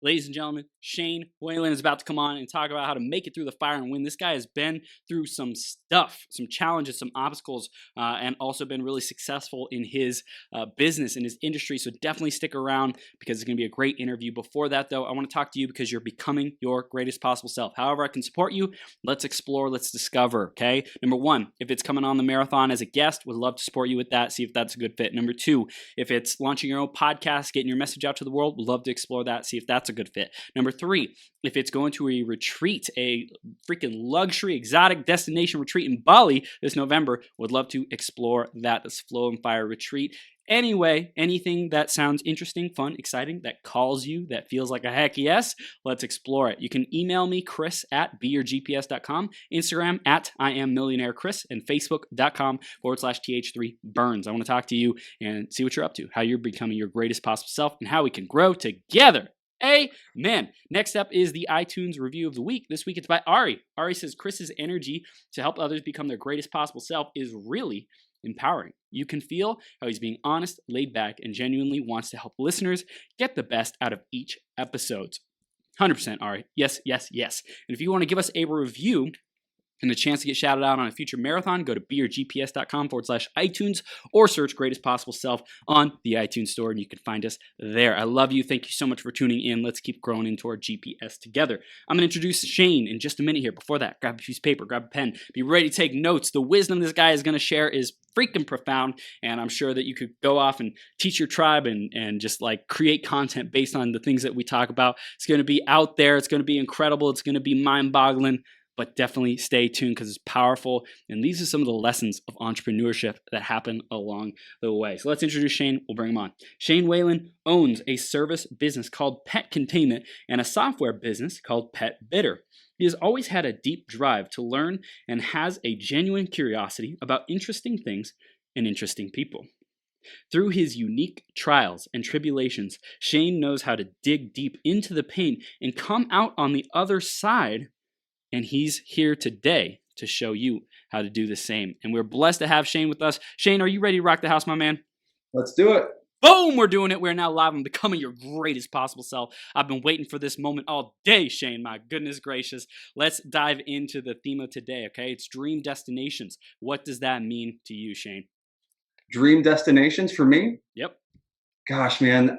Ladies and gentlemen, Shane Whalen is about to come on and talk about how to make it through the fire and win. This guy has been through some stuff, some challenges, some obstacles, and also been really successful in his business, in his industry. So definitely stick around because it's going to be a great interview. Before that, though, I want to talk to you because you're becoming your greatest possible self. However I can support you, let's explore, let's discover, okay? Number one, if it's coming on the marathon as a guest, would love to support you with that, see if that's a good fit. Number two, if it's launching your own podcast, getting your message out to the world, would love to explore that, see if that's a good fit. Number three, if it's going to a retreat, a freaking luxury exotic destination retreat in Bali this November, would love to explore that. This Flow and Fire retreat. Anyway, anything that sounds interesting, fun, exciting, that calls you, that feels like a heck yes, let's explore it. You can email me, chris@beyourgps.com, Instagram @IamMillionaireChris, and Facebook.com/TH3Burns. I want to talk to you and see what you're up to, how you're becoming your greatest possible self, and how we can grow together. Amen. Next up is the iTunes review of the week. This week it's by Ari. Ari says, Chris's energy to help others become their greatest possible self is really empowering. You can feel how he's being honest, laid back, and genuinely wants to help listeners get the best out of each episode. 100% Ari. Yes, yes, yes. And if you want to give us a review and the chance to get shouted out on a future marathon, go to beyourgps.com/iTunes or search Greatest Possible Self on the iTunes store and you can find us there. I love you. Thank you so much for tuning in. Let's keep growing into our GPS together. I'm going to introduce Shane in just a minute here. Before that, grab a piece of paper, grab a pen, be ready to take notes. The wisdom this guy is going to share is freaking profound, and I'm sure that you could go off and teach your tribe and just like create content based on the things that we talk about. It's going to be out there. It's going to be incredible. It's going to be mind-boggling. But definitely stay tuned because it's powerful. And these are some of the lessons of entrepreneurship that happen along the way. So let's introduce Shane. We'll bring him on. Shane Whalen owns a service business called Pet Containment and a software business called Pet Bidder. He has always had a deep drive to learn and has a genuine curiosity about interesting things and interesting people. Through his unique trials and tribulations, Shane knows how to dig deep into the pain and come out on the other side. And he's here today to show you how to do the same. And we're blessed to have Shane with us. Shane, are you ready to rock the house, my man? Let's do it. Boom, we're doing it. We're now live on Becoming Your Greatest Possible Self. I've been waiting for this moment all day, Shane. My goodness gracious. Let's dive into the theme of today, okay? It's dream destinations. What does that mean to you, Shane? Dream destinations for me? Yep. Gosh, man.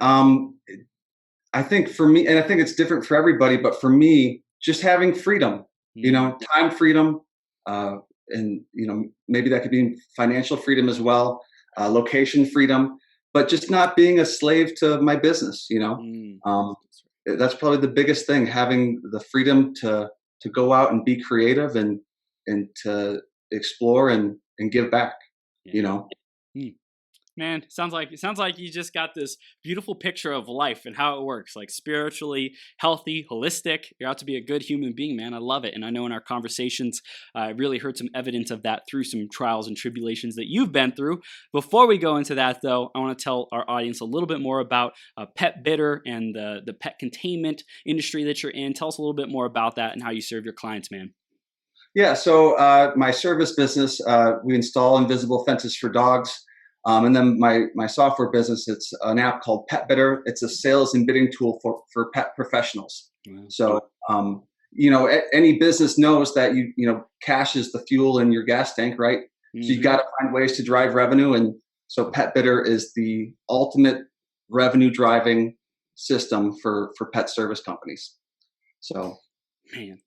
I think for me, and I think it's different for everybody, but for me, just having freedom. Time freedom, and maybe that could be financial freedom as well, location freedom, but just not being a slave to my business. That's probably the biggest thing: having the freedom to go out and be creative and to explore and give back. Yeah. Man, sounds like you just got this beautiful picture of life and how it works, like spiritually healthy, holistic. You're out to be a good human being, man. I love it. And I know in our conversations, I really heard some evidence of that through some trials and tribulations that you've been through. Before we go into that, though, I want to tell our audience a little bit more about Pet Bidder and the pet containment industry that you're in. Tell us a little bit more about that and how you serve your clients, man. Yeah, so my service business, we install invisible fences for dogs. And then my software business, it's an app called Pet Bidder. It's a sales and bidding tool for pet professionals. Wow. So, any business knows that cash is the fuel in your gas tank, right? Mm-hmm. So you got to find ways to drive revenue. And so Pet Bidder is the ultimate revenue driving system for pet service companies. So, man.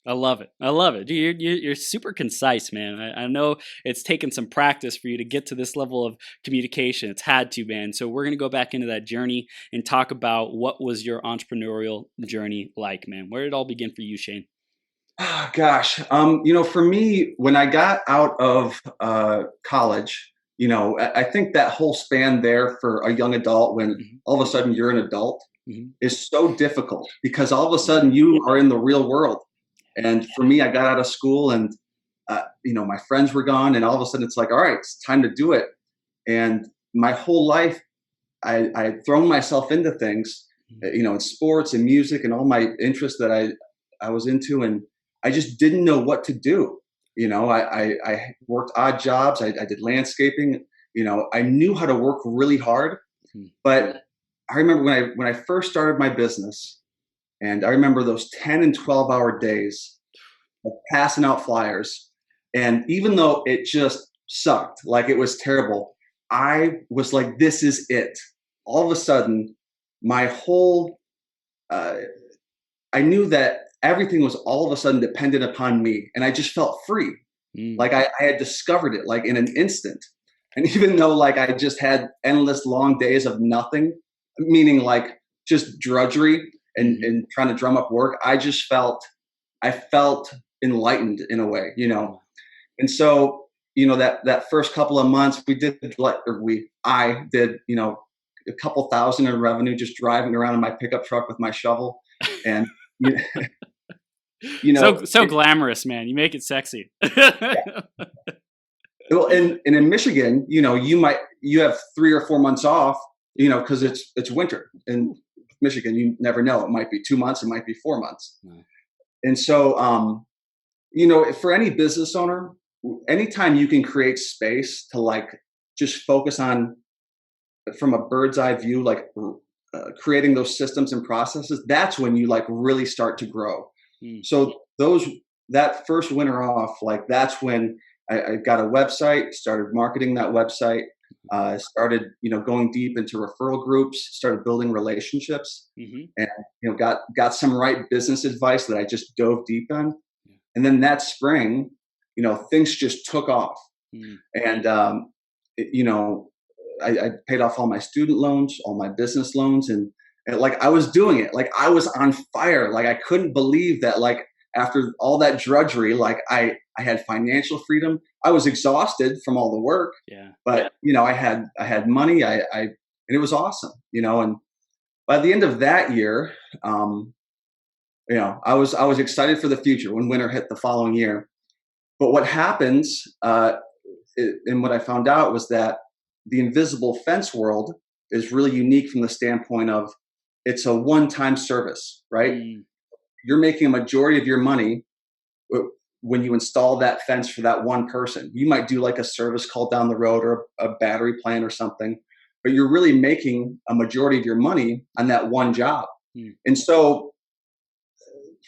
I love it. I love it. Dude, you're super concise, man. I know it's taken some practice for you to get to this level of communication. It's had to, man. So we're going to go back into that journey and talk about what was your entrepreneurial journey like, man. Where did it all begin for you, Shane? Oh, gosh. For me, when I got out of college, I think that whole span there for a young adult when all of a sudden you're an adult is so difficult because all of a sudden you are in the real world. And for me, I got out of school and, my friends were gone and all of a sudden it's like, all right, it's time to do it. And my whole life, I had thrown myself into things, in sports and music and all my interests that I was into. And I just didn't know what to do. I worked odd jobs. I did landscaping. I knew how to work really hard, but I remember when I first started my business, And I remember those 10 and 12-hour days of passing out flyers. And even though it just sucked, like it was terrible, I was like, this is it. All of a sudden, my whole, uh, I knew that everything was all of a sudden dependent upon me. And I just felt free. Like I had discovered it like in an instant. And even though like I just had endless long days of nothing, meaning like just drudgery and trying to drum up work, I felt enlightened in a way, you know. And so, you know, that first couple of months I did, you know, a couple thousand in revenue just driving around in my pickup truck with my shovel. And you know, so glamorous, man. You make it sexy. Yeah. Well, and in Michigan, you know, you have 3 or 4 months off, you know, because it's winter in Michigan. You never know; it might be 2 months, it might be 4 months. No. And so, you know, for any business owner, anytime you can create space to like just focus on from a bird's eye view, like creating those systems and processes, that's when you like really start to grow. So that first winter off, like that's when I got a website, started marketing that website, started, you know, going deep into referral groups, started building relationships, and, you know, got some right business advice that I just dove deep in. And then that spring, you know, things just took off. And, you know, I paid off all my student loans, all my business loans, and like I was doing it, like I was on fire. Like I couldn't believe that, like after all that drudgery, like I had financial freedom. I was exhausted from all the work, but you know, I had money. And it was awesome, you know. And by the end of that year, you know, I was excited for the future when winter hit the following year. But what happens, and what I found out was that the invisible fence world is really unique from the standpoint of it's a one-time service, right? You're making a majority of your money when you install that fence for that one person. You might do like a service call down the road or a battery plan or something, but you're really making a majority of your money on that one job. And so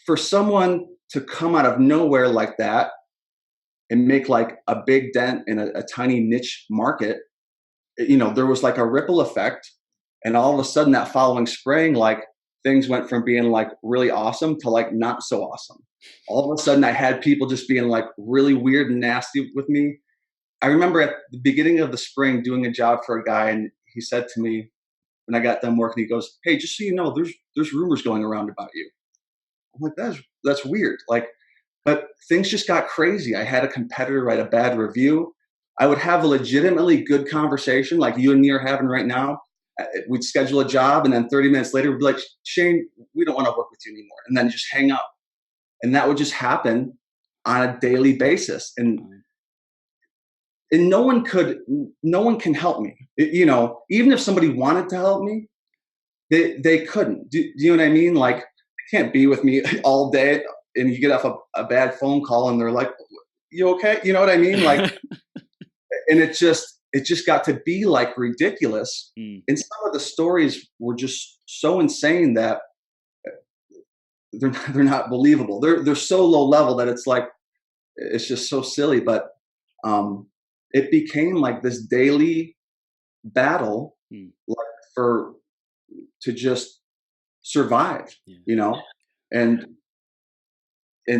for someone to come out of nowhere like that and make like a big dent in a tiny niche market, you know, there was like a ripple effect. And all of a sudden that following spring, like things went from being like really awesome to like not so awesome. All of a sudden I had people just being like really weird and nasty with me. I remember at the beginning of the spring doing a job for a guy, and he said to me when I got done working, he goes, "Hey, just so you know, there's rumors going around about you." I'm like, that's weird. Like, but things just got crazy. I had a competitor write a bad review. I would have a legitimately good conversation like you and me are having right now. We'd schedule a job, and then 30 minutes later, we'd be like, "Shane, we don't want to work with you anymore," and then just hang up. And that would just happen on a daily basis. And no one can help me. You know, even if somebody wanted to help me, they couldn't. Do you know what I mean? Like, they can't be with me all day, and you get off a bad phone call, and they're like, "You okay?" You know what I mean? Like, and it just got to be like ridiculous. And some of the stories were just so insane that they're not believable. They're so low level that it's like, it's just so silly. But it became like this daily battle, like to just survive, you know. And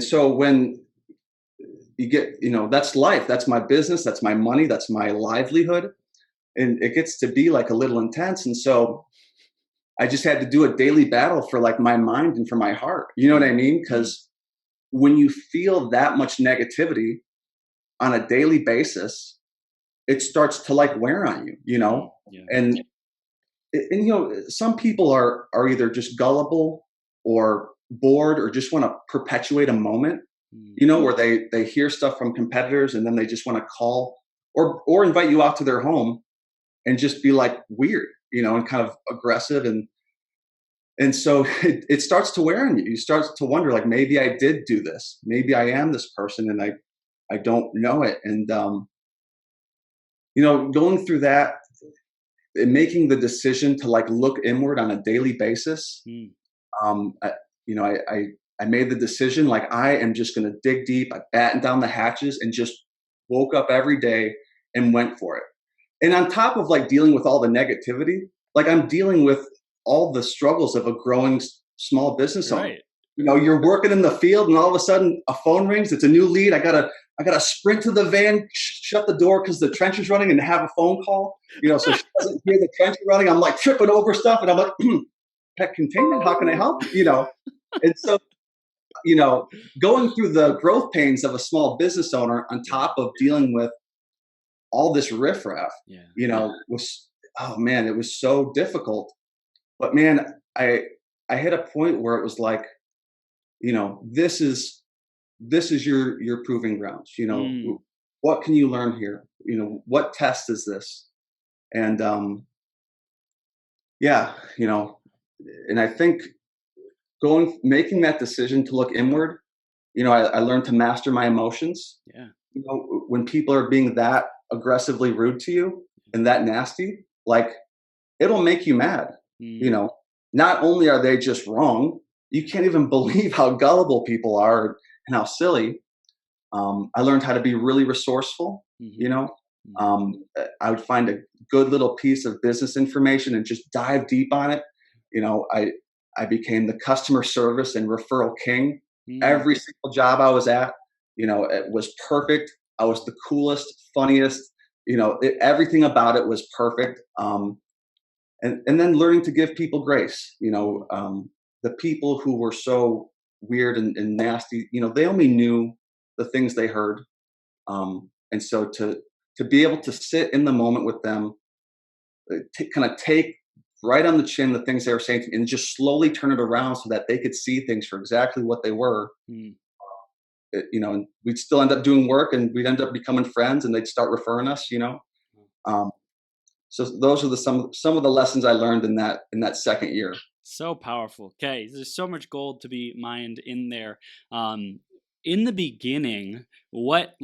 so when you get, you know, that's life, that's my business, that's my money, that's my livelihood, and it gets to be like a little intense. And so I just had to do a daily battle for like my mind and for my heart, you know what I mean? Because when you feel that much negativity on a daily basis, it starts to like wear on you, you know. And you know, some people are either just gullible or bored or just want to perpetuate a moment, you know, where they hear stuff from competitors and then they just want to call or invite you out to their home and just be like weird, you know, and kind of aggressive. And so it starts to wear on you. You start to wonder, like, maybe I did do this. Maybe I am this person and I don't know it. And, you know, going through that and making the decision to like look inward on a daily basis, I made the decision, like, I am just going to dig deep. I battened down the hatches and just woke up every day and went for it. And on top of like dealing with all the negativity, like I'm dealing with all the struggles of a growing small business owner. Right. You're working in the field and all of a sudden a phone rings. It's a new lead. I gotta sprint to the van, shut the door because the trench is running, and have a phone call. So she doesn't hear the trench running. I'm like tripping over stuff, and I'm like, pet containment. How can I help? And so going through the growth pains of a small business owner on top of dealing with all this riffraff, was, oh man, it was so difficult. But man, I hit a point where it was like, this is your proving grounds. What can you learn here? What test is this? And and I think making that decision to look inward, I learned to master my emotions. Yeah. When people are being that aggressively rude to you and that nasty, like, it'll make you mad. Not only are they just wrong, you can't even believe how gullible people are and how silly. I learned how to be really resourceful. I would find a good little piece of business information and just dive deep on it. I became the customer service and referral king. Every single job I was at, it was perfect. I was the coolest, funniest, everything about it was perfect. And then learning to give people grace, the people who were so weird and nasty, they only knew the things they heard. And so to be able to sit in the moment with them, kind of take right on the chin the things they were saying to me and just slowly turn it around so that they could see things for exactly what they were. And we'd still end up doing work and we'd end up becoming friends and they'd start referring us, so those are some of the lessons I learned in that second year. So powerful. Okay, there's so much gold to be mined in there. In the beginning, what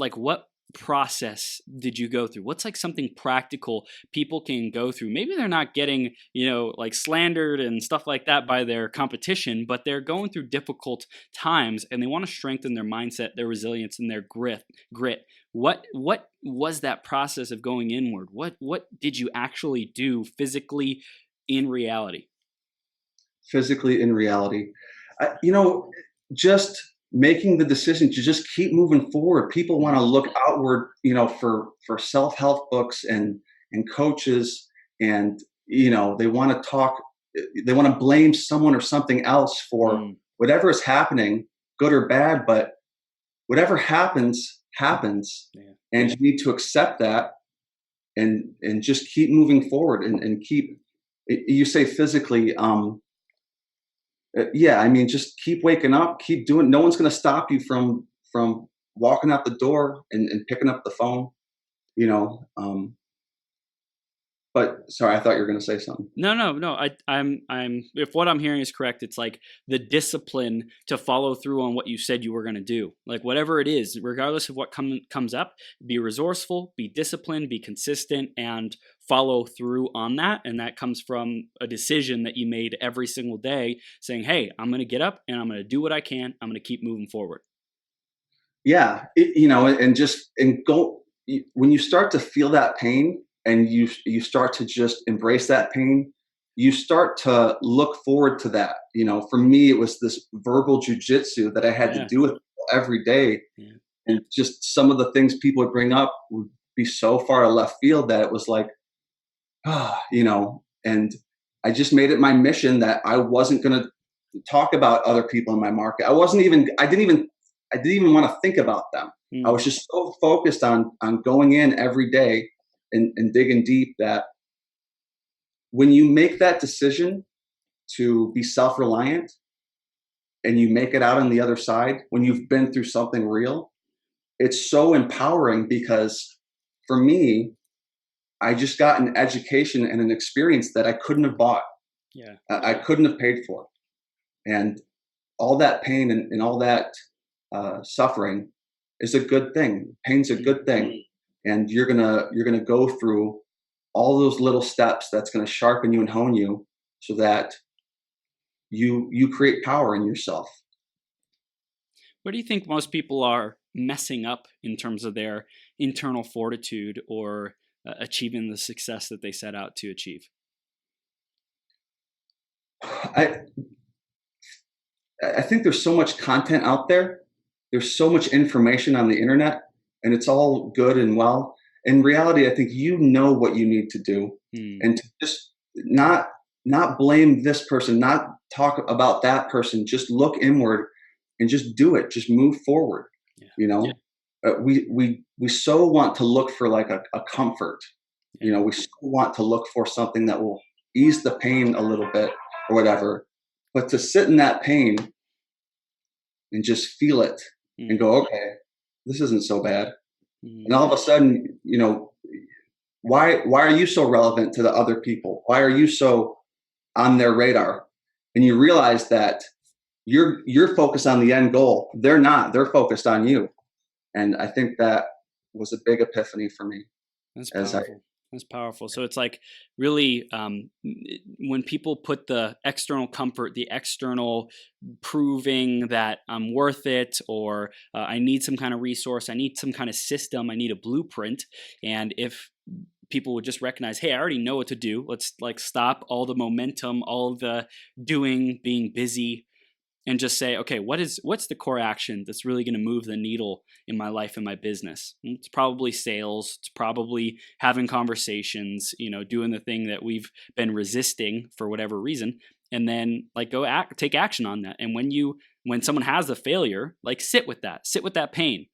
process did you go through? What's like something practical people can go through? Maybe they're not getting, like slandered and stuff like that by their competition, but they're going through difficult times and they want to strengthen their mindset, their resilience, and their grit. What was that process of going inward? What did you actually do physically in reality? Physically in reality, just making the decision to just keep moving forward. People want to look outward, for self-help books and coaches, and they want to talk. They want to blame someone or something else for whatever is happening, good or bad. But whatever happens, and you need to accept that, and just keep moving forward and keep. You say physically. Just keep waking up, keep doing. No one's going to stop you from walking out the door and picking up the phone, But sorry, I thought you were going to say something. No. I'm. If what I'm hearing is correct, it's like the discipline to follow through on what you said you were going to do. Like whatever it is, regardless of what comes up, be resourceful, be disciplined, be consistent, and follow through on that. And that comes from a decision that you made every single day, saying, "Hey, I'm going to get up and I'm going to do what I can. I'm going to keep moving forward." Yeah, and go when you start to feel that pain. And you start to just embrace that pain. You start to look forward to that. For me, it was this verbal jujitsu that I had to do with people every day. Yeah. And just some of the things people would bring up would be so far left field that it was like, and I just made it my mission that I wasn't going to talk about other people in my market. I didn't even want to think about them. I was just so focused on going in every day and digging deep, that when you make that decision to be self-reliant and you make it out on the other side, when you've been through something real, it's so empowering, because for me, I just got an education and an experience that I couldn't have bought. Yeah, I couldn't have paid for. And all that pain and all that suffering is a good thing. Pain's a good thing. And you're gonna go through all those little steps that's gonna sharpen you and hone you, so that you create power in yourself. What do you think most people are messing up in terms of their internal fortitude or achieving the success that they set out to achieve? I I think there's so much content out there. There's so much information on the internet, and it's all good and well. In reality, I think you know what you need to do, Hmm. and to just not blame this person, not talk about that person. Just look inward and just do it. Just move forward. Yeah. You Yeah. know, we so want to look for like a comfort. You Yeah. know, we so want to look for something that will ease the pain a little bit or whatever. But to sit in that pain and just feel it and Hmm. go, okay, this isn't so bad. Hmm. And all of a sudden, why are you so relevant to the other people? Why are you so on their radar? And you realize that you're focused on the end goal. They're not. They're focused on you. And I think that was a big epiphany for me That's as I powerful. That's powerful. So it's like really when people put the external comfort, the external proving that I'm worth it, or I need some kind of resource, I need some kind of system, I need a blueprint. And if people would just recognize, hey, I already know what to do. Let's like stop all the momentum, all the doing, being busy, and just say, okay, what's the core action that's really going to move the needle in my life and my business? And it's probably sales. It's probably having conversations, doing the thing that we've been resisting for whatever reason, and then like take action on that. And when someone has a failure, like sit with that pain,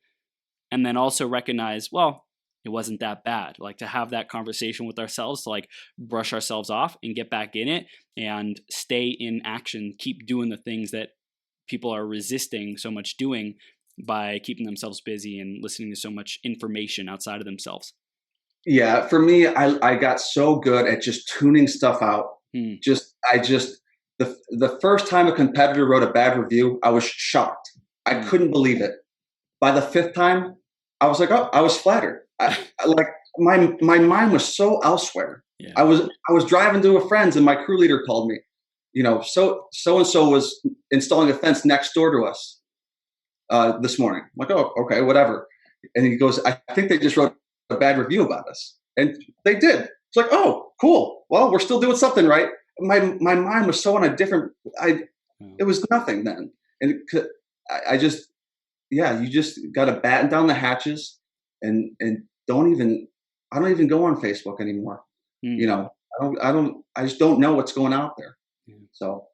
and then also recognize, well, it wasn't that bad. Like to have that conversation with ourselves, to like brush ourselves off and get back in it and stay in action, keep doing the things that people are resisting so much doing by keeping themselves busy and listening to so much information outside of themselves. Yeah, for me, I got so good at just tuning stuff out. Hmm. The first time a competitor wrote a bad review, I was shocked. I Hmm. couldn't believe it. By the fifth time, I was like, oh, I was flattered. Like my mind was so elsewhere. Yeah. I was driving to a friend's and my crew leader called me. So and so was installing a fence next door to us this morning. I'm like, oh, okay, whatever. And he goes, I think they just wrote a bad review about us, and they did. It's like, oh, cool. Well, we're still doing something right. My mind was so on a different. It was nothing then, and I just, yeah, you just got to batten down the hatches, and I don't even go on Facebook anymore. Hmm. You know, I just don't know what's going out there. Yeah. So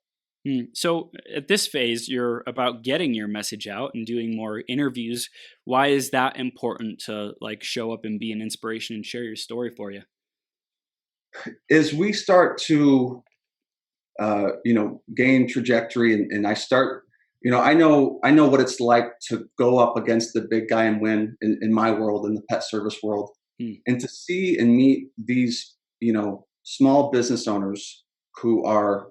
So at this phase, you're about getting your message out and doing more interviews. Why is that important to like show up and be an inspiration and share your story for you? as we start to gain trajectory, and I start, I know what it's like to go up against the big guy and win in my world, in the pet service world, Hmm. and to see and meet these, small business owners who are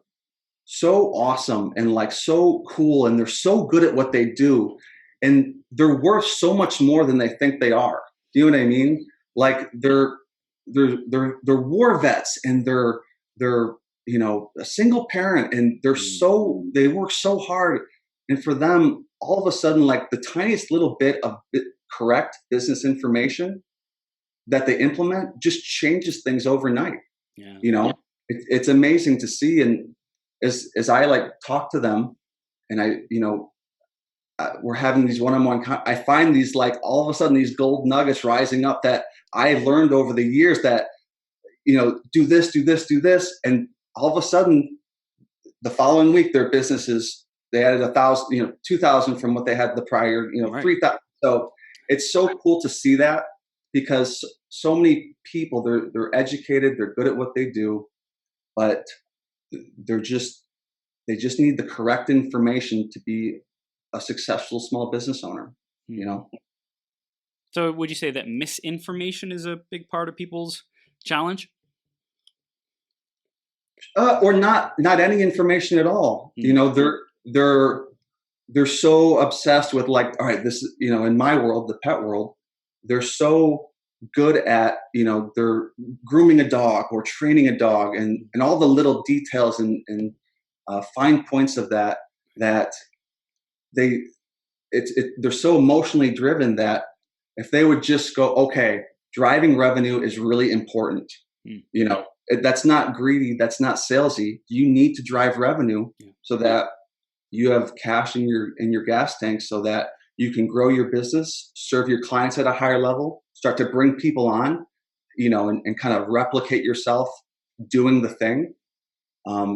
so awesome and like so cool, and they're so good at what they do, and they're worth so much more than they think they are. Do you know what I mean? Like they're war vets, and they're a single parent, and Hmm. they work so hard, and for them all of a sudden, like the tiniest little bit of correct business information that they implement just changes things overnight. Yeah. you know it's amazing to see. And as I like talk to them, and we're having these one-on-one I find these, like, all of a sudden, these gold nuggets rising up that I learned over the years, that do this, do this, do this, and all of a sudden the following week their businesses, they added 1,000, 2,000 from what they had the prior, Right. 3,000. So it's so cool to see that, because so many people, they're educated, they're good at what they do, but they're just they just need the correct information to be a successful small business owner. you Hmm. know So would you say that misinformation is a big part of people's challenge? or not any information at all. Hmm. They're they're so obsessed with, like, all right, this is, in my world, the pet world, they're so good at, they're grooming a dog or training a dog, and all the little details, and fine points of that they they're so emotionally driven that if they would just go, okay, driving revenue is really important. You know, that's not greedy, that's not salesy. You need to drive revenue so that you have cash in your gas tank, so that you can grow your business, serve your clients at a higher level, start to bring people on, you know, and kind of replicate yourself doing the thing,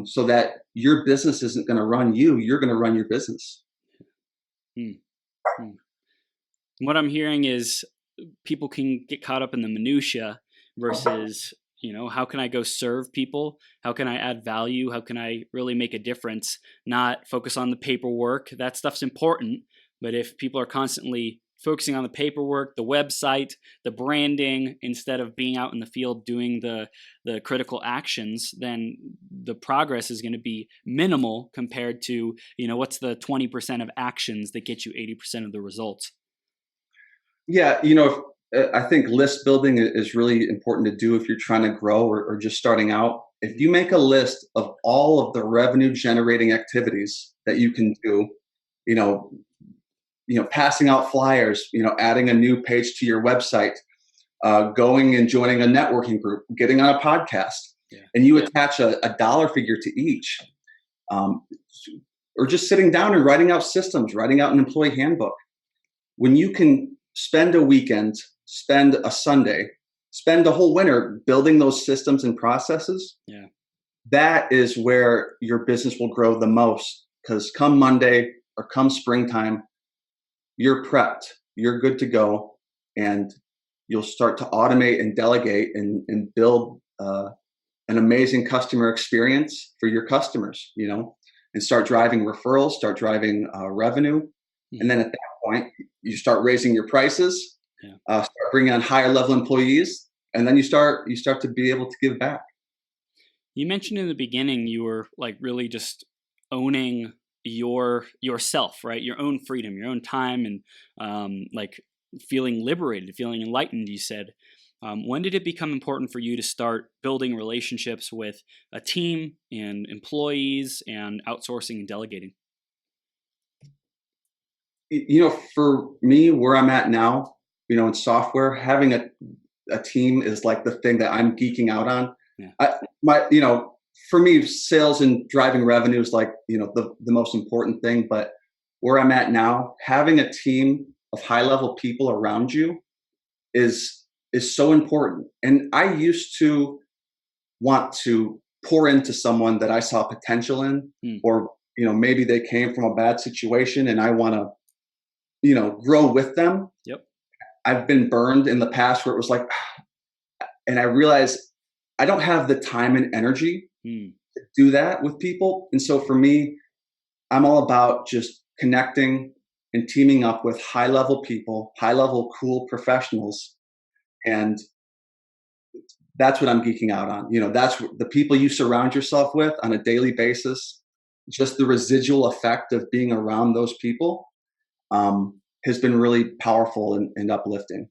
so that your business isn't going to run you, you're going to run your business. What I'm hearing is people can get caught up in the minutia versus, you know, how can I go serve people? How can I add value? How can I really make a difference? Not focus on the paperwork. That stuff's important. But if people are constantly focusing on the paperwork, the website, the branding, instead of being out in the field doing the critical actions, then the progress is going to be minimal compared to, you know, what's the 20% of actions that get you 80% of the results? Yeah, you know, I think list building is really important to do if you're trying to grow or just starting out. If you make a list of all of the revenue generating activities that you can do, you know, passing out flyers, you know, adding a new page to your website, going and joining a networking group, getting on a podcast, and you attach a dollar figure to each, or just sitting down and writing out systems, writing out an employee handbook. When you can spend a weekend, spend a Sunday, spend a whole winter building those systems and processes, that is where your business will grow the most. Because come Monday or come springtime, you're prepped, you're good to go, and you'll start to automate and delegate and build an amazing customer experience for your customers, you know, and start driving referrals, start driving revenue. And then at that point, you start raising your prices, start bringing on higher level employees, and then you start to be able to give back. You mentioned in the beginning you were like really just owning yourself, right? Your own freedom, your own time, and like feeling liberated, feeling enlightened. You said, when did it become important for you to start building relationships with a team and employees and outsourcing and delegating? You know, for me, where I'm at now, you know, in software, having a team is like the thing that I'm geeking out on. You know, for me, sales and driving revenue is like, you know, the most important thing. But where I'm at now, having a team of high level people around you is so important. And I used to want to pour into someone that I saw potential in, or, you know, maybe they came from a bad situation and I want to, you know, grow with them. I've been burned in the past where it was like, and I realized I don't have the time and energy to do that with people. And so for me, I'm all about just connecting and teaming up with high level people, high level cool professionals. And that's what I'm geeking out on. You know, that's the people you surround yourself with on a daily basis. Just the residual effect of being around those people has been really powerful and uplifting.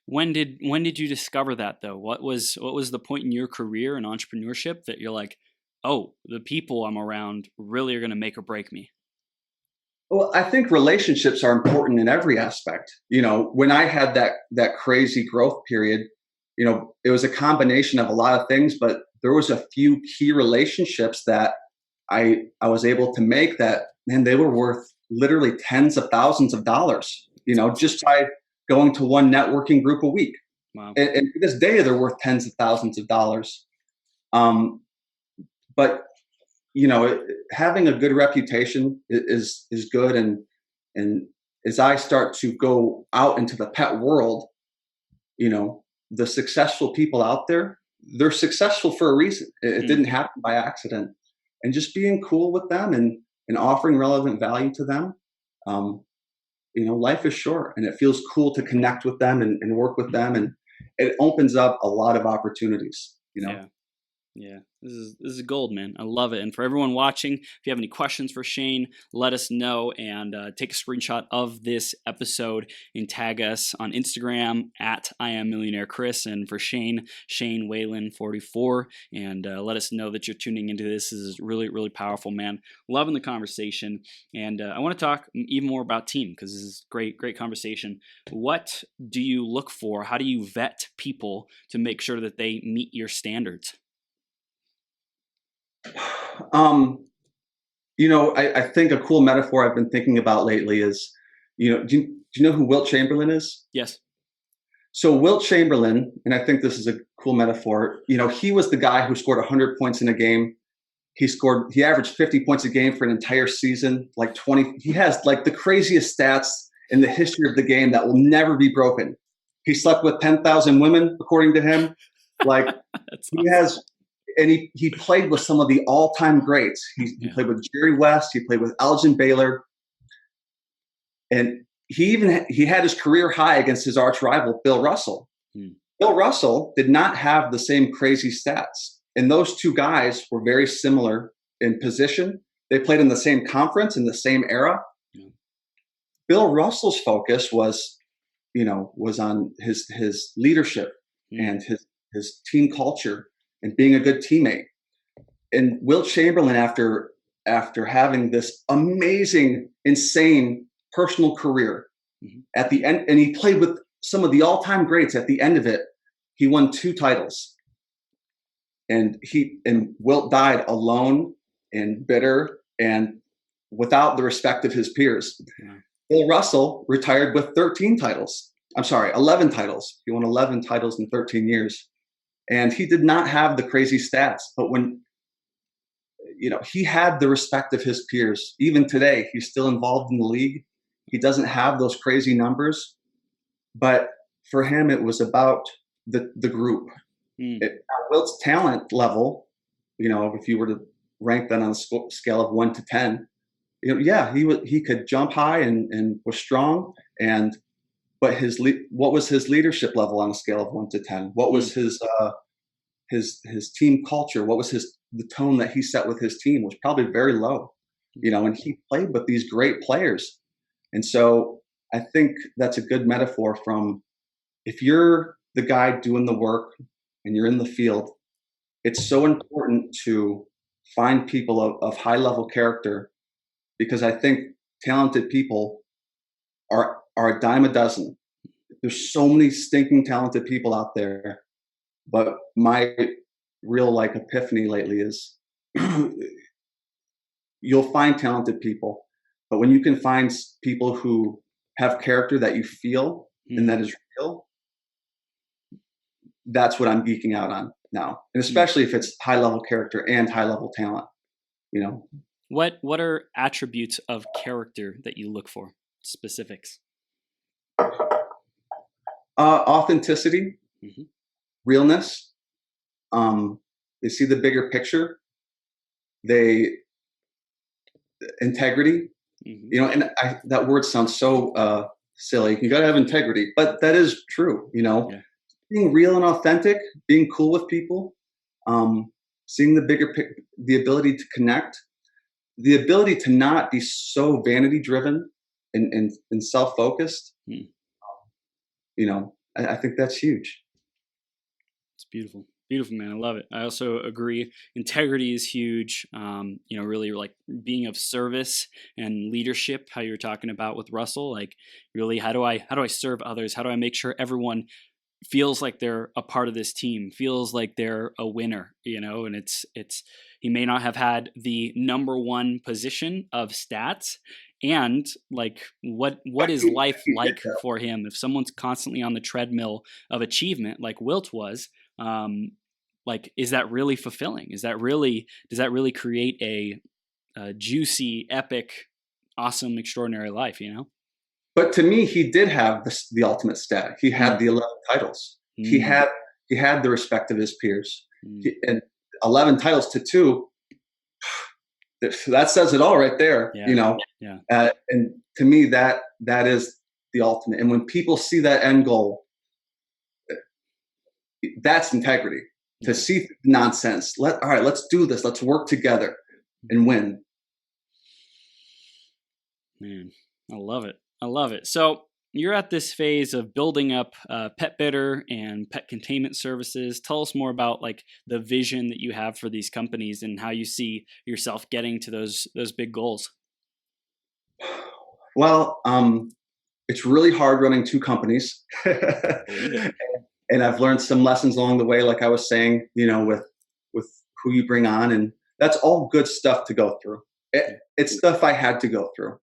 When did you discover that though? What was the point in your career and entrepreneurship that you're like, oh, the people I'm around really are going to make or break me? Well, I think relationships are important in every aspect. You know, when I had that crazy growth period, you know, it was a combination of a lot of things, but there was a few key relationships that I was able to make that, man, they were worth literally tens of thousands of dollars, you know, just by going to one networking group a week. Wow. And to this day, they're worth tens of thousands of dollars. But you know, having a good reputation is good. And as I start to go out into the pet world, you know, the successful people out there, they're successful for a reason. It didn't happen by accident. And just being cool with them and offering relevant value to them. You know, life is short and it feels cool to connect with them and work with them. And it opens up a lot of opportunities, you know? Yeah, this is gold, man. I love it. And for everyone watching, if you have any questions for Shane, let us know and take a screenshot of this episode and tag us on Instagram at I am Millionaire Chris. And for Shane, Shane Whalen 44, and let us know that you're tuning into this. This is really, really powerful, man. Loving the conversation, and I want to talk even more about team because this is great, great conversation. What do you look for? How do you vet people to make sure that they meet your standards? I think a cool metaphor I've been thinking about lately is, do you know who Wilt Chamberlain is? Yes. So Wilt Chamberlain, and I think this is a cool metaphor, he was the guy who scored 100 points in a game. He averaged 50 points a game for an entire season, like 20. He has like the craziest stats in the history of the game that will never be broken. He slept with 10,000 women, according to him. Like he has. And he played with some of the all-time greats. He played with Jerry West. He played with Elgin Baylor. And he had his career high against his arch rival, Bill Russell. Bill Russell did not have the same crazy stats. And those two guys were very similar in position. They played in the same conference in the same era. Bill Russell's focus was on his leadership and his team culture and being a good teammate. And Wilt Chamberlain, after having this amazing, insane personal career, at the end, and he played with some of the all-time greats. At the end of it, he won 2 titles. And Wilt died alone and bitter and without the respect of his peers. Yeah. Bill Russell retired with 11 titles. He won 11 titles in 13 years. And he did not have the crazy stats, but when, he had the respect of his peers. Even today, he's still involved in the league. He doesn't have those crazy numbers, but for him, it was about the group. At Wilt's talent level, if you were to rank that on a scale of 1 to 10, he could jump high and was strong. But what was his leadership level on a scale of 1 to 10? What was his team culture? What was the tone that he set with his team was probably very low, and he played with these great players. And so I think that's a good metaphor from, if you're the guy doing the work and you're in the field, it's so important to find people of high level character, because I think talented people are a dime a dozen. There's so many stinking talented people out there, but my real epiphany lately is you'll find talented people, but when you can find people who have character that you feel and that is real, that's what I'm geeking out on now. And especially if it's high level character and high level talent, What are attributes of character that you look for? Specifics. Authenticity, realness. They see the bigger picture. Integrity. And that word sounds so silly. You got to have integrity, but that is true. Being real and authentic, being cool with people, seeing the bigger picture, the ability to connect, the ability to not be so vanity driven and self-focused. I think that's huge. It's beautiful. Beautiful, man. I love it. I also agree. Integrity is huge. Really like being of service and leadership, how you were talking about with Russell, like really, how do I serve others? How do I make sure everyone feels like they're a part of this team, feels like they're a winner, and it's, he may not have had the number one position of stats, and like what is life like for him if someone's constantly on the treadmill of achievement like Wilt was, is that really fulfilling? Does that really create a juicy, epic, awesome, extraordinary life, But to me, he did have the ultimate stat. He had the 11 titles. He had the respect of his peers. And 11 titles to 2, that says it all right there. Yeah. And to me, that is the ultimate. And when people see that end goal, that's integrity. to see nonsense. All right, let's do this. Let's work together and win. Man, I love it. I love it. So you're at this phase of building up PetBidder and pet containment services. Tell us more about like the vision that you have for these companies and how you see yourself getting to those big goals. Well, it's really hard running two companies. And I've learned some lessons along the way, like I was saying, with who you bring on, and that's all good stuff to go through. It's stuff I had to go through.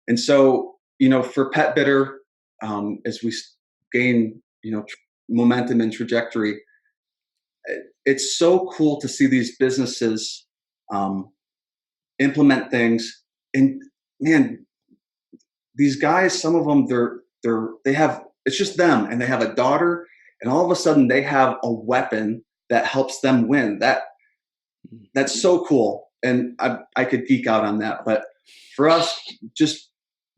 And so, for PetBidder, as we gain, momentum and trajectory, it's so cool to see these businesses implement things. And man, these guys, some of them, they have, it's just them, and they have a daughter, and all of a sudden they have a weapon that helps them win. That's so cool. And I could geek out on that, but for us, just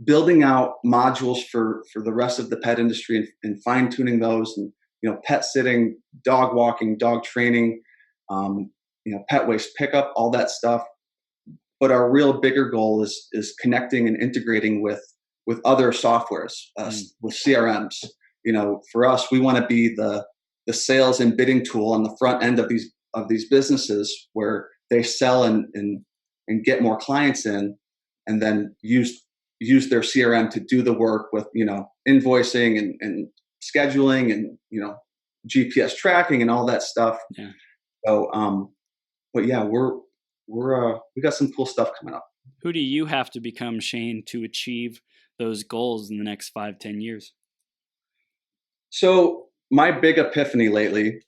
building out modules for the rest of the pet industry and fine tuning those, and, pet sitting, dog walking, dog training, pet waste pickup, all that stuff. But our real bigger goal is connecting and integrating with other softwares, with CRMs. For us, we want to be the sales and bidding tool on the front end of these businesses, where they sell and get more clients in, and then use their CRM to do the work with invoicing and scheduling and GPS tracking and all that stuff. Yeah. So, but yeah, we got some cool stuff coming up. Who do you have to become, Shane, to achieve those goals in the next 5-10 years? So my big epiphany lately,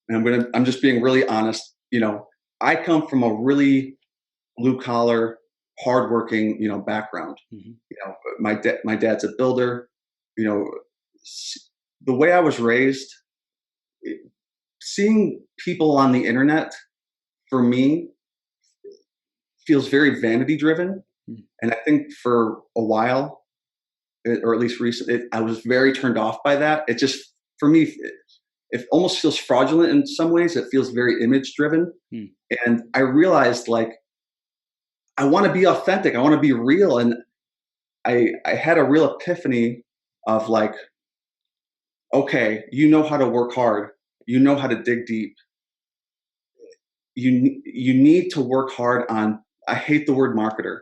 and I'm just being really honest, I come from a really blue collar, hardworking, background. Mm-hmm. My dad's a builder. The way I was raised, seeing people on the internet, for me, feels very vanity driven. Mm-hmm. And I think for a while, or at least recently, I was very turned off by that. It just, for me, it almost feels fraudulent in some ways. It feels very image driven. Mm. And I realized, like, I want to be authentic. I want to be real. And I had a real epiphany of, like, okay, you know how to work hard. You know how to dig deep. You need to work hard on, I hate the word marketer.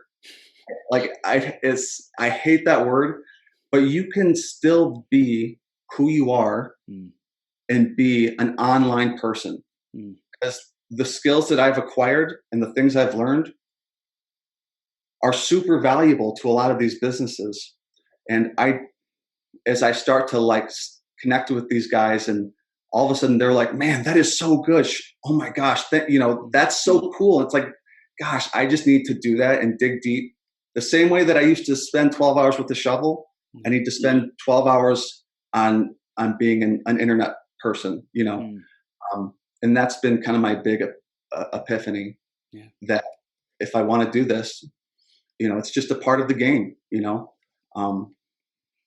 Like, I hate that word, but you can still be who you are and be an online person. Because the skills that I've acquired and the things I've learned are super valuable to a lot of these businesses. And as I start to, like, connect with these guys, and all of a sudden they're like, man, that is so good. Oh my gosh, that's so cool. It's like, gosh, I just need to do that and dig deep. The same way that I used to spend 12 hours with the shovel, I need to spend 12 hours on being an internet person, and that's been kind of my big epiphany. Yeah. That if I want to do this, it's just a part of the game,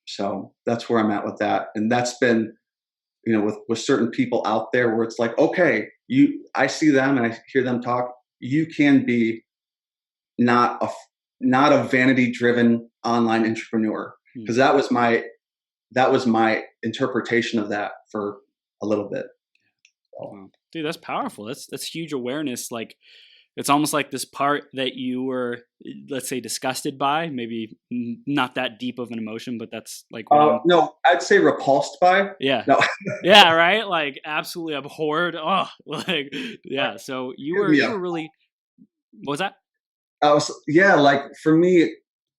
so that's where I'm at with that. And that's been, with certain people out there, where it's like, okay, I see them and I hear them talk. You can be not a vanity driven online entrepreneur, because that was my interpretation of that for a little bit. So. Wow. Dude, that's powerful. That's huge awareness. Like, it's almost like this part that you were, let's say, disgusted by, maybe not that deep of an emotion, but that's like, no, I'd say repulsed by. Yeah. No. Yeah. Right. Like, absolutely abhorred. Oh, like, yeah. So you were really, what was that? Like, for me,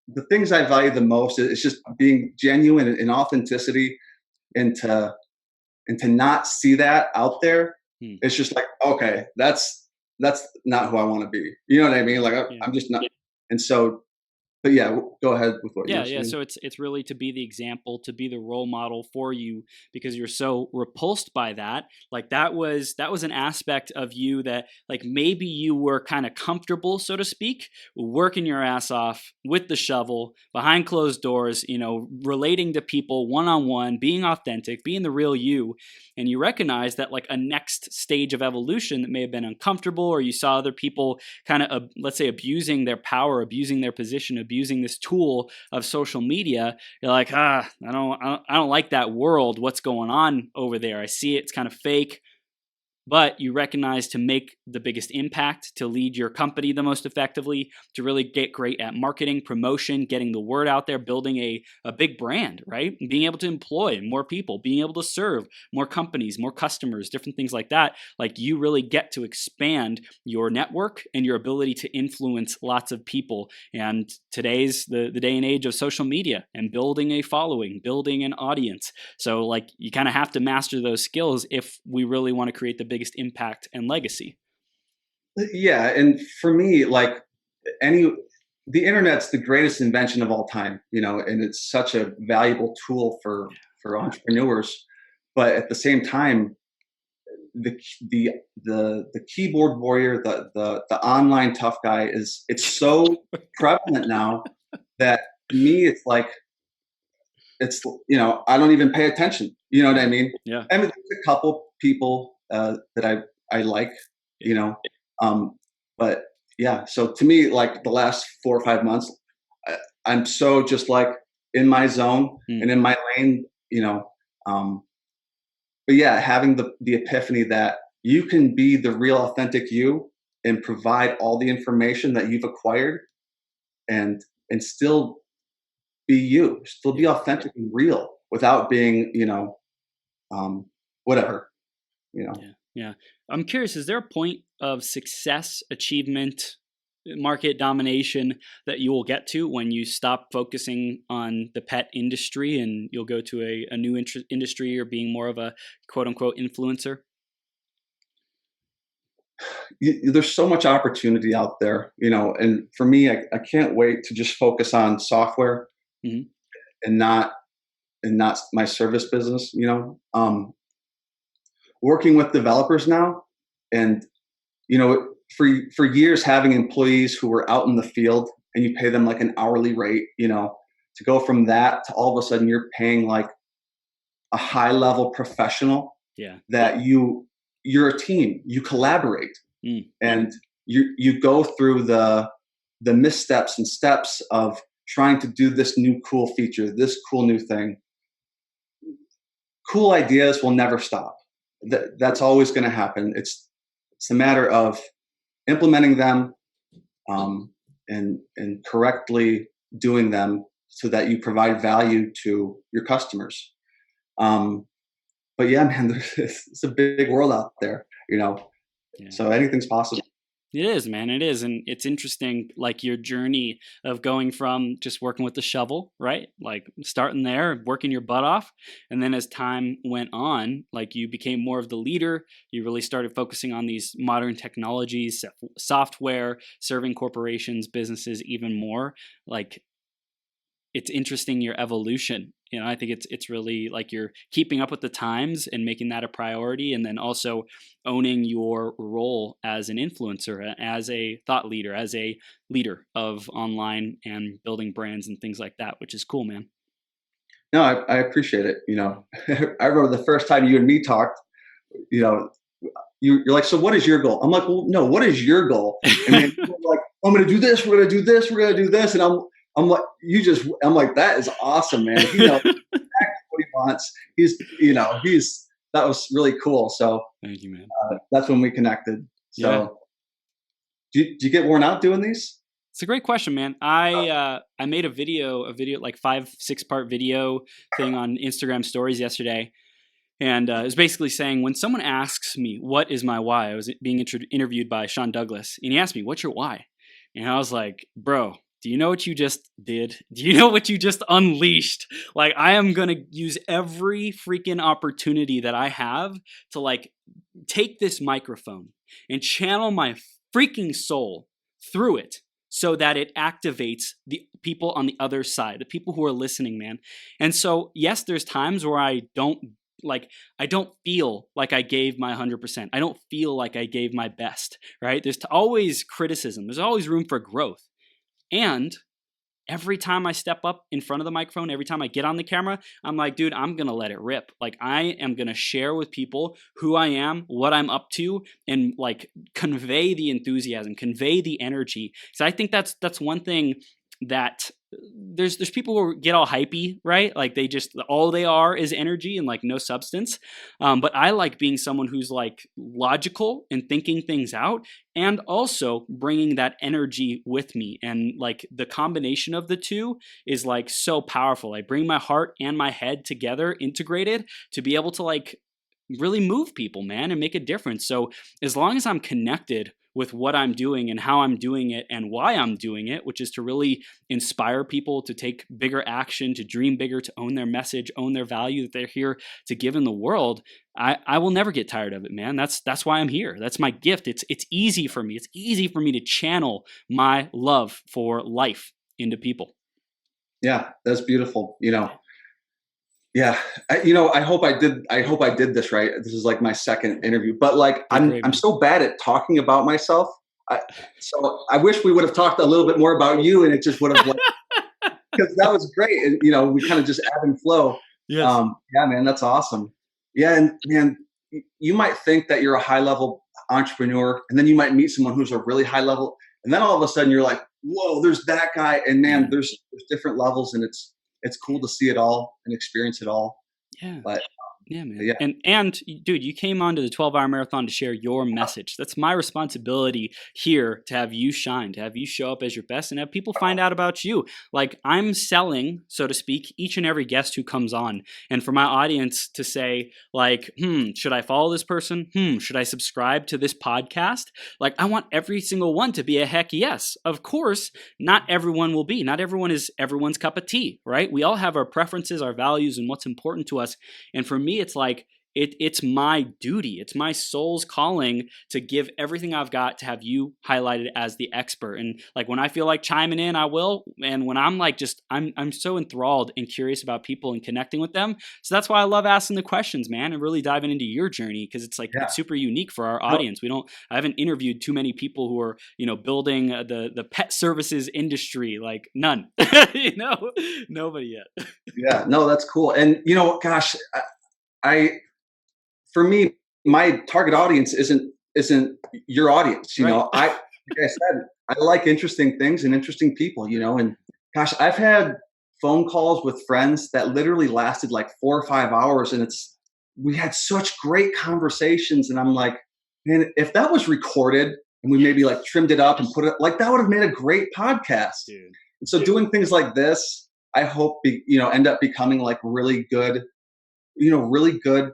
the things I value the most is just being genuine and authenticity, and to not see that out there. It's just like, okay, that's not who I want to be. You know what I mean? Like, I'm just not. And so but yeah, go ahead with what you Yeah, were yeah. saying. So it's really to be the example, to be the role model for you because you're so repulsed by that. Like that was an aspect of you that like maybe you were kind of comfortable, so to speak, working your ass off with the shovel behind closed doors, relating to people one on one, being authentic, being the real you. And you recognize that like a next stage of evolution that may have been uncomfortable, or you saw other people kind of let's say abusing their power, abusing their position, abusing this tool of social media. You're like, I don't like that world. What's going on over there? I see it. It's kind of fake. But you recognize to make the biggest impact, to lead your company the most effectively, to really get great at marketing, promotion, getting the word out there, building a big brand, right? And being able to employ more people, being able to serve more companies, more customers, different things like that. Like you really get to expand your network and your ability to influence lots of people. And today's the day and age of social media and building a following, building an audience. So like you kind of have to master those skills if we really want to create the biggest impact and legacy. Yeah, and for me, like any the internet's the greatest invention of all time, and it's such a valuable tool for entrepreneurs. But at the same time, the the the keyboard warrior, the online tough guy it's so prevalent now that to me it's like I don't even pay attention. You know what I mean? Yeah. I mean, there's a couple people that I like, you know, but yeah. So to me, like the last 4 or 5 months, I'm so just like in my zone and in my lane, Um, but yeah, having the epiphany that you can be the real authentic you and provide all the information that you've acquired and still be you, still be Yeah. authentic and real without being, whatever, you know. Yeah. Yeah. I'm curious, is there a point of success, achievement, market domination that you will get to when you stop focusing on the pet industry and you'll go to a new industry or being more of a quote unquote influencer? There's so much opportunity out there, and for me, I can't wait to just focus on software Hmm. and not my service business, working with developers now and for years having employees who were out in the field and you pay them like an hourly rate, to go from that to all of a sudden you're paying like a high level professional Yeah. that you're a team, you collaborate Mm. and you go through the missteps and steps of trying to do this new cool feature, this cool new thing. Cool ideas will never stop. That's always going to happen. It's a matter of implementing them, and correctly doing them so that you provide value to your customers. But yeah, man, it's a big world out there, Yeah. so anything's possible. It is, man. It is. And it's interesting, like your journey of going from just working with the shovel, right? Like starting there, working your butt off. And then as time went on, like you became more of the leader. You really started focusing on these modern technologies, software, serving corporations, businesses even more. Like it's interesting your evolution. I think it's really like you're keeping up with the times and making that a priority, and then also owning your role as an influencer, as a thought leader, as a leader of online and building brands and things like that, which is cool, man. No, I appreciate it. I remember the first time you and me talked. You know, you're like, so what is your goal? I'm like, well, no, what is your goal? And then you're like, I'm going to do this. We're going to do this. We're going to do this. And I'm like, I'm like, that is awesome, man. He knows exactly what he wants. That was really cool. So Thank you, man. that's when we connected. So Yeah. do you get worn out doing these? It's a great question, man. I made a video like 5-6 part video thing on Instagram stories yesterday. And it was basically saying, when someone asks me, what is my why? I was being interviewed by Sean Douglas, and he asked me, what's your why? And I was like, bro, do you know what you just did? Do you know what you just unleashed? Like, I am going to use every freaking opportunity that I have to like take this microphone and channel my freaking soul through it so that it activates the people on the other side, the people who are listening, man. And so, yes, there's times where I don't feel like I gave my 100%. I don't feel like I gave my best, right? There's always criticism. There's always room for growth. And every time I step up in front of the microphone, every time I get on the camera, I'm like, dude, I'm going to let it rip. Like, I am going to share with people who I am, what I'm up to, and like convey the enthusiasm, convey the energy. So I think that's one thing that there's people who get all hypey, right? Like they just, all they are is energy and like no substance. But I like being someone who's like logical and thinking things out and also bringing that energy with me. And like the combination of the two is like so powerful. I bring my heart and my head together, integrated, to be able to like really move people, man, and make a difference. So as long as I'm connected with what I'm doing and how I'm doing it and why I'm doing it, which is to really inspire people to take bigger action, to dream bigger, to own their message, own their value that they're here to give in the world, I will never get tired of it, man. That's why I'm here. That's my gift. It's easy for me. It's easy for me to channel my love for life into people. Yeah, that's beautiful. Yeah, I hope I did this right. This is like my second interview, but like I'm so bad at talking about myself. So I wish we would have talked a little bit more about you, and it just would have, because that was great. And we kind of just ebb and flow. Yes. Yeah, man, that's awesome. Yeah, and man, you might think that you're a high level entrepreneur, and then you might meet someone who's a really high level, and then all of a sudden you're like, whoa, there's that guy, and man, there's different levels, and it's cool to see it all and experience it all. Yeah. But yeah, man. Yeah. And dude, you came on to the 12-hour marathon to share your message. That's my responsibility here, to have you shine, to have you show up as your best and have people find out about you. Like, I'm selling, so to speak, each and every guest who comes on. And for my audience to say like, should I follow this person? Should I subscribe to this podcast? Like, I want every single one to be a heck yes. Of course, not everyone will be. Not everyone is everyone's cup of tea, right? We all have our preferences, our values, and what's important to us. And for me, it's like, it's my duty. It's my soul's calling to give everything I've got to have you highlighted as the expert. And like, when I feel like chiming in, I will. And when I'm like, I'm so enthralled and curious about people and connecting with them. So that's why I love asking the questions, man, and really diving into your journey, because it's like, it's super unique for our audience. I haven't interviewed too many people who are, building the pet services industry. Like, none, nobody yet. Yeah, no, that's cool. And gosh, for me, my target audience isn't your audience. Right. Like I said, I like interesting things and interesting people. And gosh, I've had phone calls with friends that literally lasted like 4 or 5 hours, and we had such great conversations. And I'm like, man, if that was recorded and we maybe like trimmed it up and put it, like, that would have made a great podcast. Dude. And so doing things like this, I hope end up becoming like really good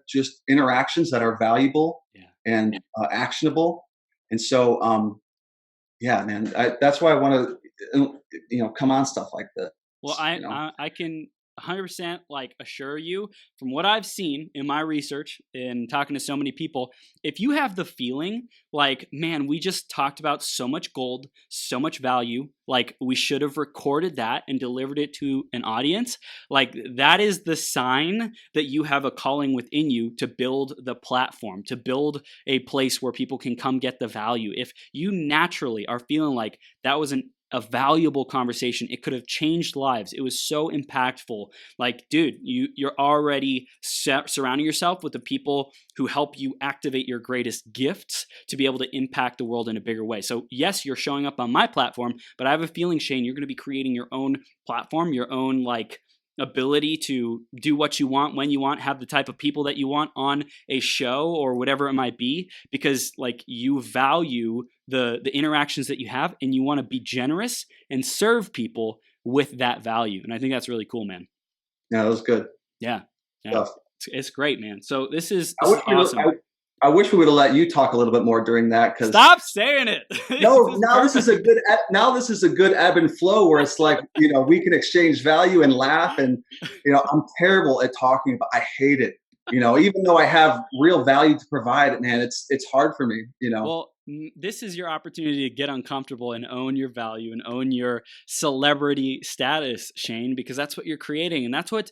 just interactions that are valuable and actionable. And so, yeah, man, that's why I want to, come on stuff like this. Well, I can 100% like assure you, from what I've seen in my research and talking to so many people, if you have the feeling like, man, we just talked about so much gold, so much value, like we should have recorded that and delivered it to an audience, like that is the sign that you have a calling within you to build the platform, to build a place where people can come get the value. If you naturally are feeling like that was a valuable conversation, it could have changed lives, it was so impactful, like, dude, you're already surrounding yourself with the people who help you activate your greatest gifts to be able to impact the world in a bigger way. So yes, you're showing up on my platform, but I have a feeling, Shane, you're going to be creating your own platform, your own like ability to do what you want when you want, have the type of people that you want on a show or whatever it might be, because like you value the interactions that you have and you want to be generous and serve people with that value. And I think that's really cool, man. Yeah, that was good. Yeah. It's great, man. So this is awesome. I wish we would have let you talk a little bit more during that. Stop saying it. This is a good ebb and flow where it's like, we can exchange value and laugh. And, I'm terrible at talking about, I hate it. Even though I have real value to provide, man, it's hard for me, Well, this is your opportunity to get uncomfortable and own your value and own your celebrity status, Shane, because that's what you're creating. And that's what,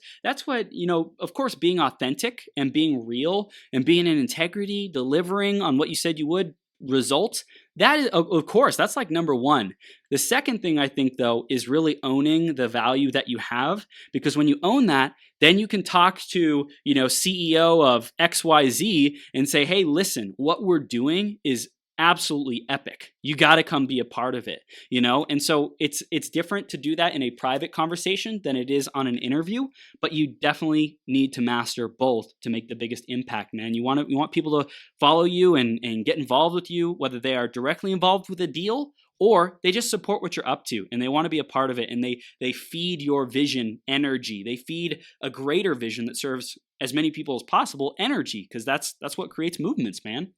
of course, being authentic and being real and being in integrity, delivering on what you said you would, results. That is, of course, that's like number one. The second thing I think, though, is really owning the value that you have, because when you own that, then you can talk to, CEO of XYZ and say, hey, listen, what we're doing is absolutely epic. You got to come be a part of it, And so it's different to do that in a private conversation than it is on an interview, but you definitely need to master both to make the biggest impact, man. You want people to follow you and get involved with you, whether they are directly involved with a deal or they just support what you're up to and they want to be a part of it, and they feed your vision energy. They feed a greater vision that serves as many people as possible energy, because that's what creates movements, man.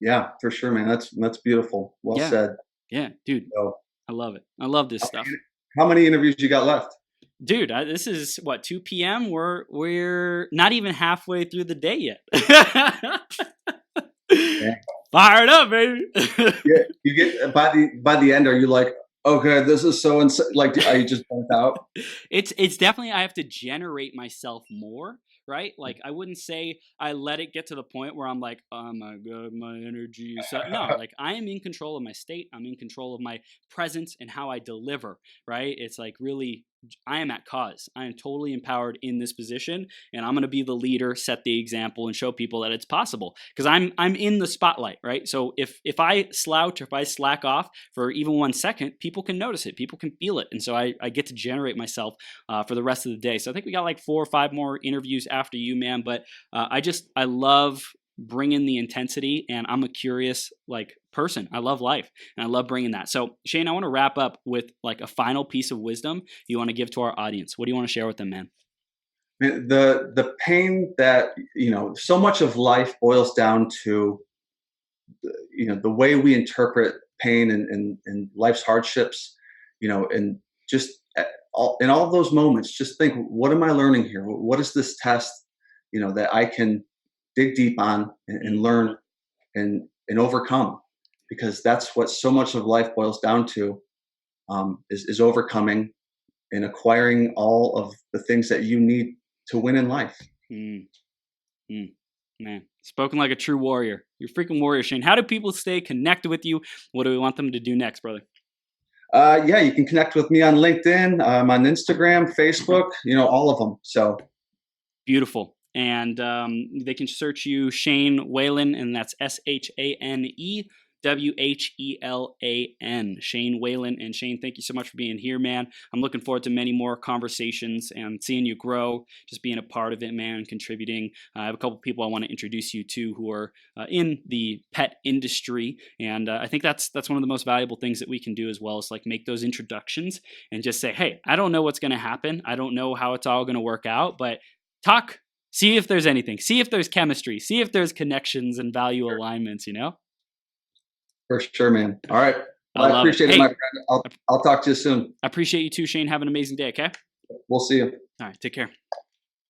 Yeah, for sure, man. That's beautiful. Well said. Yeah, dude. So, I love it. I love this stuff. How many interviews you got left? Dude, this is what, 2 p.m. We're not even halfway through the day yet. Yeah. Fired up, baby. Yeah, you get by the end. Are you like, okay, this is so insane? Like, are you just burnt out? It's definitely, I have to generate myself more. Right? Like, I wouldn't say I let it get to the point where I'm like, oh my God, my energy. So no, like, I am in control of my state. I'm in control of my presence and how I deliver, right? It's like, really, I am at cause. I am totally empowered in this position, and I'm going to be the leader, set the example, and show people that it's possible, because I'm in the spotlight, right? So if I slouch, if I slack off for even 1 second, people can notice it, people can feel it, and so I get to generate myself for the rest of the day. So I think we got like 4 or 5 more interviews after you, man. But I love bringing the intensity, and I'm a curious person. I love life, and I love bringing that. So Shane, I want to wrap up with like a final piece of wisdom you want to give to our audience. What do you want to share with them, man? The pain that, so much of life boils down to, the way we interpret pain and life's hardships, and just in all those moments, just think, what am I learning here? What is this test, that I can dig deep on and learn and overcome? Because that's what so much of life boils down to, is overcoming and acquiring all of the things that you need to win in life. Man, spoken like a true warrior. You're a freaking warrior, Shane. How do people stay connected with you? What do we want them to do next, brother? Yeah, you can connect with me on LinkedIn, on Instagram, Facebook, all of them. So beautiful. And they can search you, Shane Whelan, and that's ShaneWhelan. Shane Whelan. And Shane, thank you so much for being here, man. I'm looking forward to many more conversations and seeing you grow, just being a part of it, man, contributing. I have a couple people I want to introduce you to who are in the pet industry, and I think that's one of the most valuable things that we can do as well, is like make those introductions and just say, hey, I don't know what's going to happen. I don't know how it's all going to work out, but talk. See if there's anything. See if there's chemistry. See if there's connections and value alignments, For sure, man. All right. Well, I appreciate it, my friend. I'll talk to you soon. I appreciate you too, Shane. Have an amazing day, okay? We'll see you. All right. Take care.